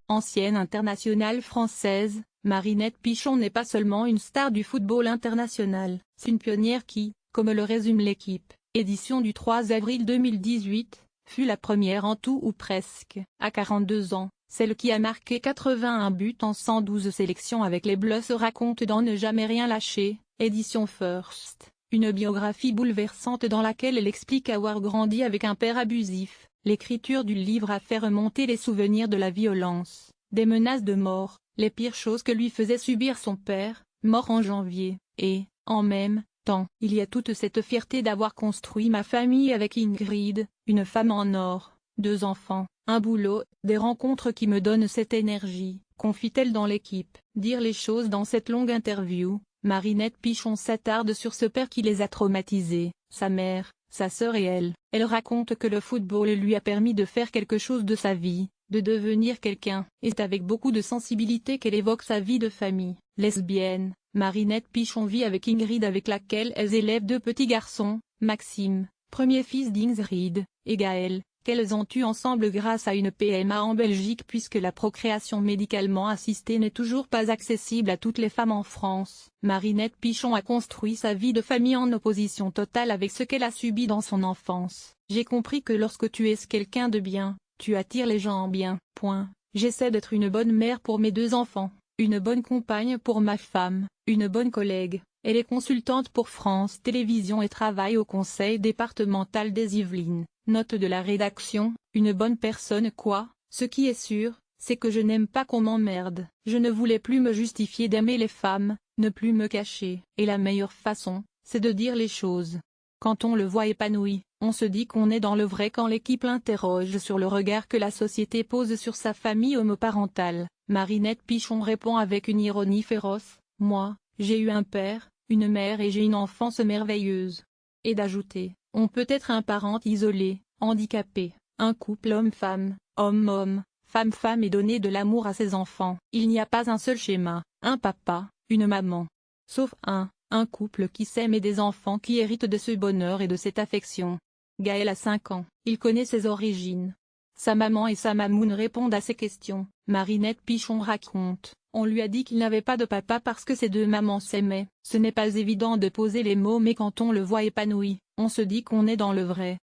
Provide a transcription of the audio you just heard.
ancienne internationale française, Marinette Pichon n'est pas seulement une star du football international, c'est une pionnière qui, comme le résume l'équipe, édition du 3 avril 2018, fut la première en tout ou presque. À 42 ans, celle qui a marqué 81 buts en 112 sélections avec les Bleus se raconte dans Ne jamais rien lâcher, édition First, une biographie bouleversante dans laquelle elle explique avoir grandi avec un père abusif. L'écriture du livre a fait remonter les souvenirs de la violence, des menaces de mort, les pires choses que lui faisait subir son père, mort en janvier, et, en même temps, il y a toute cette fierté d'avoir construit ma famille avec Ingrid, une femme en or, 2 enfants, un boulot, des rencontres qui me donnent cette énergie, confie-t-elle dans l'équipe. Dire les choses dans cette longue interview, Marinette Pichon s'attarde sur ce père qui les a traumatisés, sa mère, sa sœur et elle. Elle raconte que le football lui a permis de faire quelque chose de sa vie, de devenir quelqu'un, et c'est avec beaucoup de sensibilité qu'elle évoque sa vie de famille. Lesbienne, Marinette Pichon vit avec Ingrid avec laquelle elles élèvent 2 petits garçons, Maxime, premier fils d'Ingrid, et Gaël, qu'elles ont eu ensemble grâce à une PMA en Belgique puisque la procréation médicalement assistée n'est toujours pas accessible à toutes les femmes en France. Marinette Pichon a construit sa vie de famille en opposition totale avec ce qu'elle a subi dans son enfance. J'ai compris que lorsque tu es quelqu'un de bien, tu attires les gens en bien. Point. J'essaie d'être une bonne mère pour mes 2 enfants, une bonne compagne pour ma femme, une bonne collègue. Elle est consultante pour France Télévisions et travaille au conseil départemental des Yvelines. Note de la rédaction, une bonne personne quoi, ce qui est sûr, c'est que je n'aime pas qu'on m'emmerde. Je ne voulais plus me justifier d'aimer les femmes, ne plus me cacher. Et la meilleure façon, c'est de dire les choses. Quand on le voit épanoui, on se dit qu'on est dans le vrai quand l'équipe l'interroge sur le regard que la société pose sur sa famille homoparentale. Marinette Pichon répond avec une ironie féroce, « Moi, j'ai eu un père, une mère et j'ai une enfance merveilleuse. » Et d'ajouter, on peut être un parent isolé, handicapé, un couple homme-femme, homme-homme, femme-femme et donner de l'amour à ses enfants. Il n'y a pas un seul schéma, un papa, une maman. Sauf un couple qui s'aime et des enfants qui héritent de ce bonheur et de cette affection. Gaël a 5 ans, il connaît ses origines. Sa maman et sa mamoune répondent à ses questions. Marinette Pichon raconte, on lui a dit qu'il n'avait pas de papa parce que ses 2 mamans s'aimaient. Ce n'est pas évident de poser les mots mais quand on le voit épanoui, on se dit qu'on est dans le vrai.